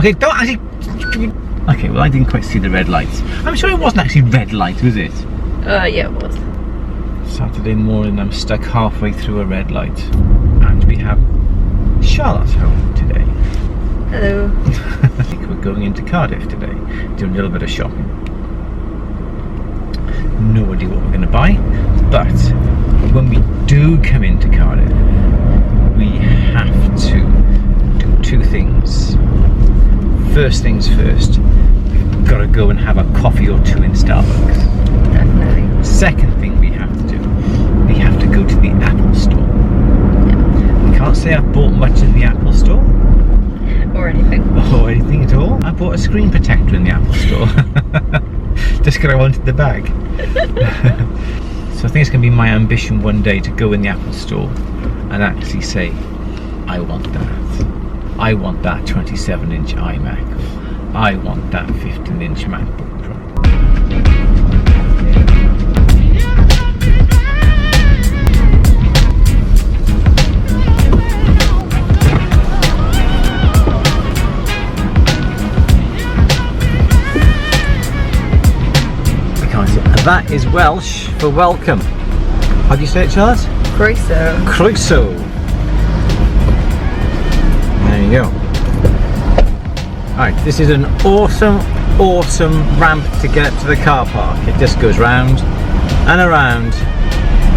Okay, don't actually... Okay, well I didn't quite see the red lights. I'm sure it wasn't actually red light, was it? Yeah, it was. Saturday morning, I'm stuck halfway through a red light. And we have Charlotte home today. Hello. I think we're going into Cardiff today, doing a little bit of shopping. No idea what we're going to buy, but when we do come into Cardiff, we have to do two things. First things first, we've got to go and have a coffee or two in Starbucks. Definitely. Second thing we have to do, we have to go to the Apple store. Yeah. I can't say I've bought much in the Apple store. Or anything. Or anything at all. I bought a screen protector in the Apple store. Just because I wanted the bag. So I think it's going to be my ambition one day to go in the Apple store and actually say, I want that. I want that 27-inch iMac. Or, I want that 15-inch MacBook Pro. That is Welsh for welcome. How do you say it, Charlotte? Croeso. Croeso. There you go. Alright, this is an awesome ramp to get up to the car park. It just goes round and around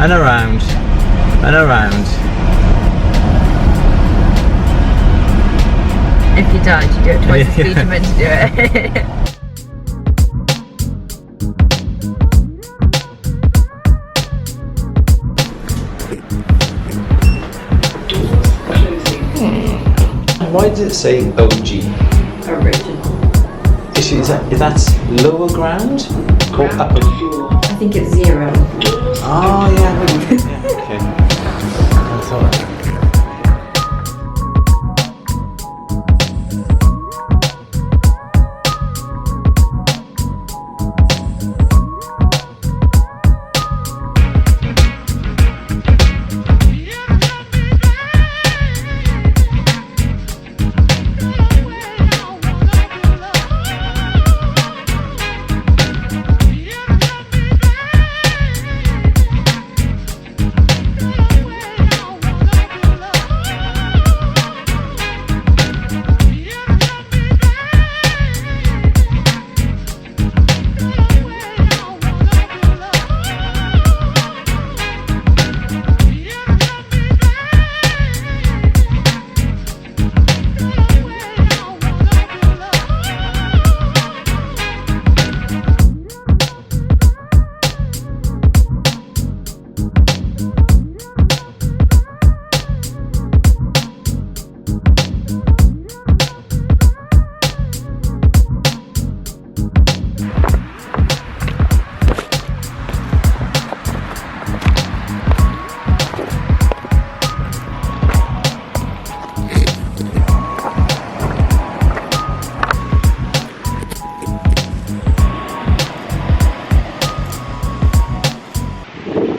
and around and around. If you died, you do it twice the speed you meant to do it. Why does it say OG? Original. Is that lower ground or upper? I think it's 0. Oh yeah, okay. That's all right.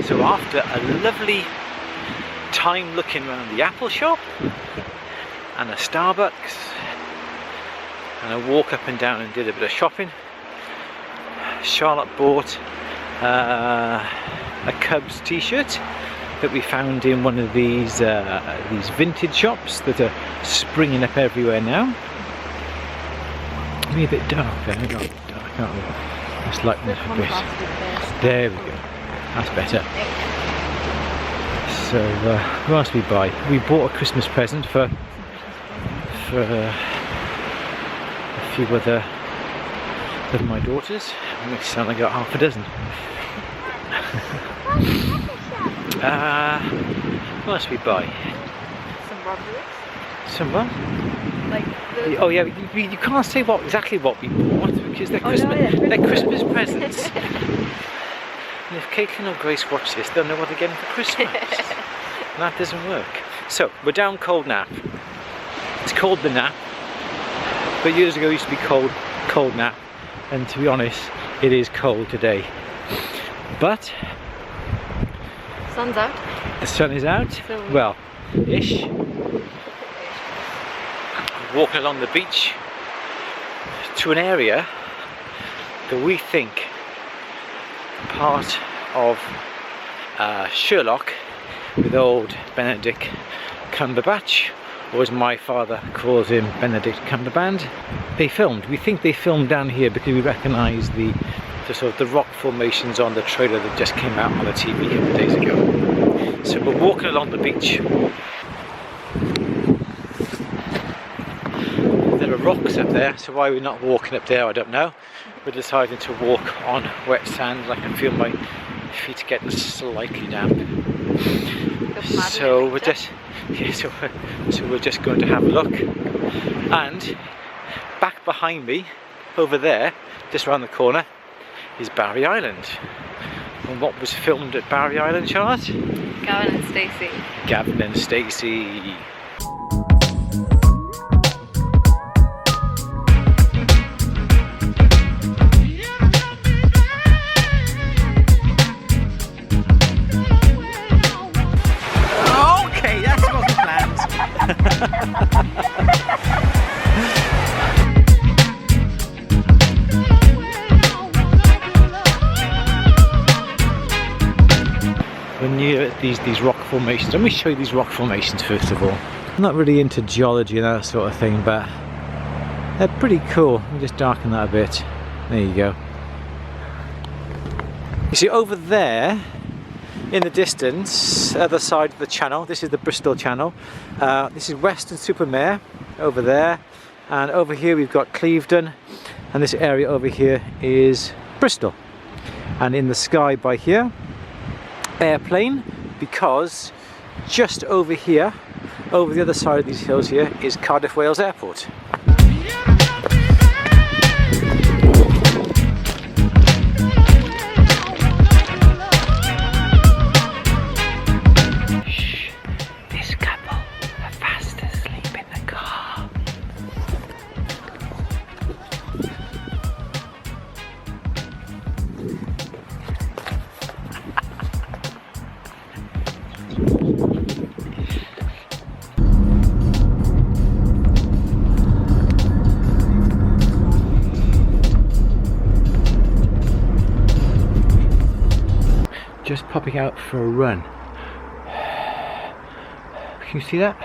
So after a lovely time looking around the Apple shop and a Starbucks and a walk up and down and did a bit of shopping, Charlotte bought a Cubs t-shirt that we found in one of these vintage shops that are springing up everywhere now. Maybe a bit dark there, I can't let's lighten it a bit. There we go. That's better. So, what else did we buy? We bought a Christmas present for a few other of my daughters. It makes it sound like I got half a dozen. What else did we buy? Some robberies. Some what? Like the... Oh yeah, you can't say exactly what we bought because they're they're Christmas presents. And if Caitlin or Grace watch this, they'll know what they're getting for Christmas. And that doesn't work. So, we're down Cold Knapp. It's called the Knapp. But years ago it used to be called Cold Knapp. And to be honest, it is cold today. But... sun's out. the sun is out. So, well, ish. Walking along the beach to an area that we think part of Sherlock with old Benedict Cumberbatch, or as my father calls him, Benedict Cumberband. They filmed. We think they filmed down here because we recognise the sort of the rock formations on the trailer that just came out on the TV a couple of days ago. So we're walking along the beach. There are rocks up there, so why we're not walking up there I don't know. We're deciding to walk on wet sand. I can feel my feet getting slightly damp. So we're just so we're just going to have a look. And back behind me, over there, just around the corner, is Barry Island. And what was filmed at Barry Island, Charlotte? Gavin and Stacey. Gavin and Stacey. Okay, that wasn't planned. We're near these rock formations. Let me show you these rock formations first of all. I'm not really into geology and that sort of thing, but they're pretty cool. Let me just darken that a bit. There you go. You see over there in the distance, other side of the channel, this is the Bristol Channel. This is Weston-super-Mare over there, and over here we've got Clevedon, and this area over here is Bristol. And in the sky by here, airplane, because just over here, over the other side of these hills here, is Cardiff Wales Airport. Shh, this couple are fast asleep in the car. Just popping out for a run. Can you see that?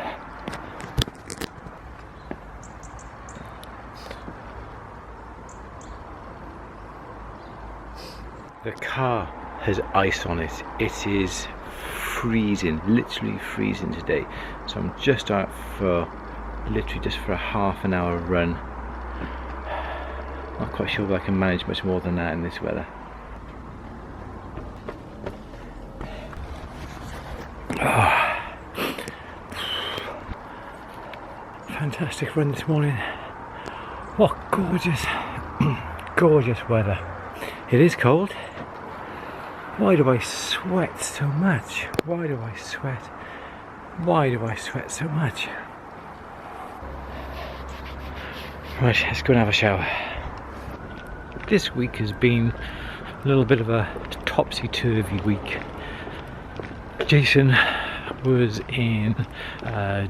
The car has ice on it. It is freezing, literally freezing today. So I'm just out for literally just for a half an hour run. Not quite sure if I can manage much more than that in this weather. Fantastic run this morning. What gorgeous, gorgeous weather. It is cold. Why do I sweat so much? Why do I sweat? Why do I sweat so much? Right, let's go and have a shower. This week has been a little bit of a topsy-turvy week. Jason was in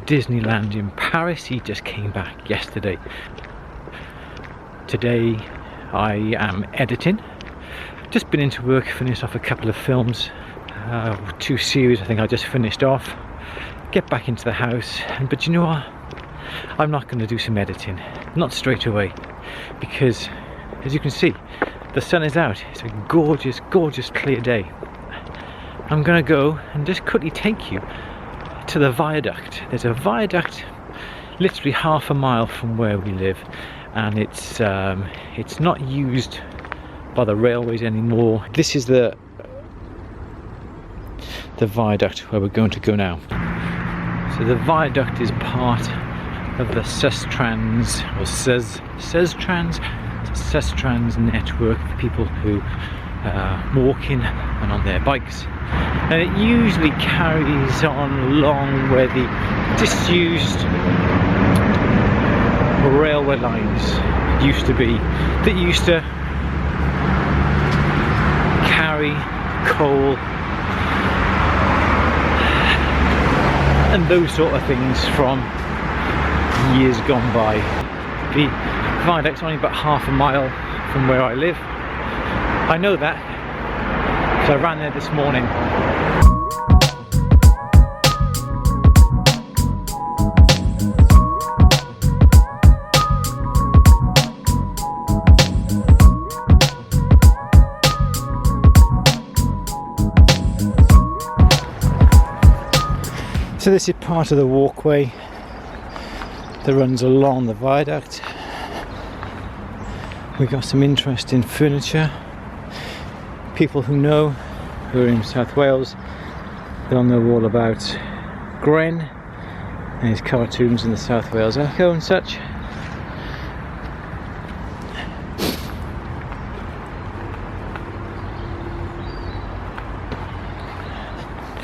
Disneyland in Paris. He just came back yesterday. Today I am editing. Just been into work, finished off a couple of films, 2 series I think I just finished off. Get back into the house, but you know what? I'm not going to do some editing, not straight away, because as you can see, the sun is out. It's a gorgeous, gorgeous clear day. I'm going to go and just quickly take you to the Viaduct. There's a viaduct literally half a mile from where we live, and it's not used by the railways anymore. This is the viaduct where we're going to go now. So the viaduct is part of the Sustrans or Sustrans network for people who are walking and on their bikes. And it usually carries on along where the disused railway lines used to be, that used to carry coal and those sort of things from years gone by. The Viaduct's only about half a mile from where I live. I know that because I ran there this morning. So this is part of the walkway that runs along the viaduct. We've got some interesting furniture. People who know, who are in South Wales, they'll know all about Gren and his cartoons in the South Wales Echo and such.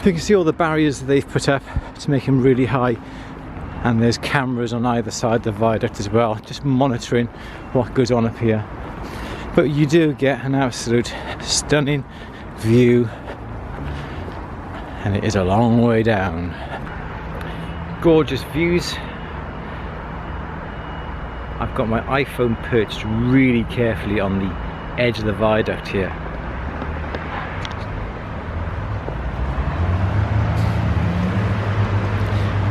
You can see all the barriers that they've put up to make them really high, and there's cameras on either side of the viaduct as well, just monitoring what goes on up here. But you do get an absolute stunning view, and it is a long way down. Gorgeous views. I've got my iPhone perched really carefully on the edge of the viaduct here.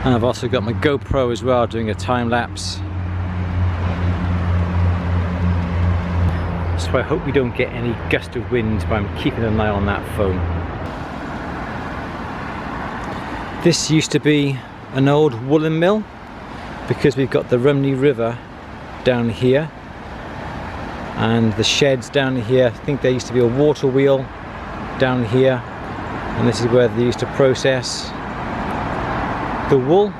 And I've also got my GoPro as well, doing a time lapse. So I hope we don't get any gust of wind, but I'm keeping an eye on that phone. This used to be an old woolen mill, because we've got the Rumney River down here and the sheds down here. I think there used to be a water wheel down here, and this is where they used to process the wool.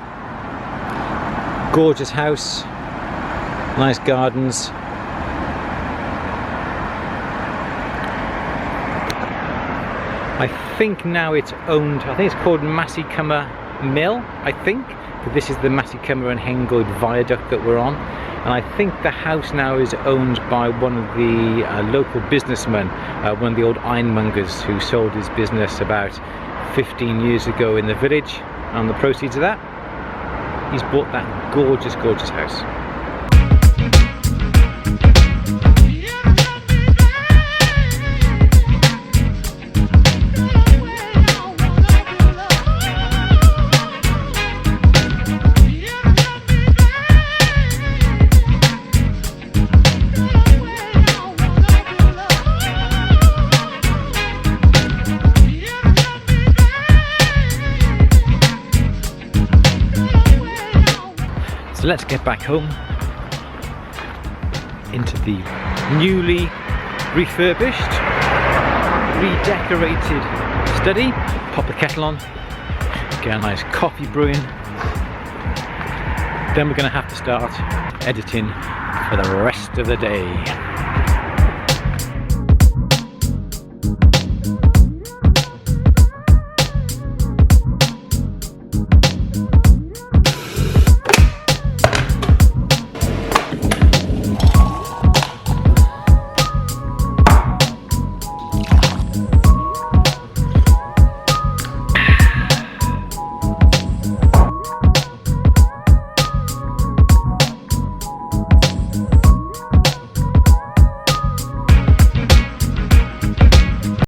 Gorgeous house, nice gardens. I think now it's owned, I think it's called Maesycwmmer Mill, I think. But this is the Maesycwmmer and Hengoed Viaduct that we're on. And I think the house now is owned by one of the local businessmen, one of the old ironmongers who sold his business about 15 years ago in the village. And the proceeds of that, he's bought that gorgeous, gorgeous house. So let's get back home into the newly refurbished, redecorated study. Pop the kettle on, get a nice coffee brewing. Then we're going to have to start editing for the rest of the day.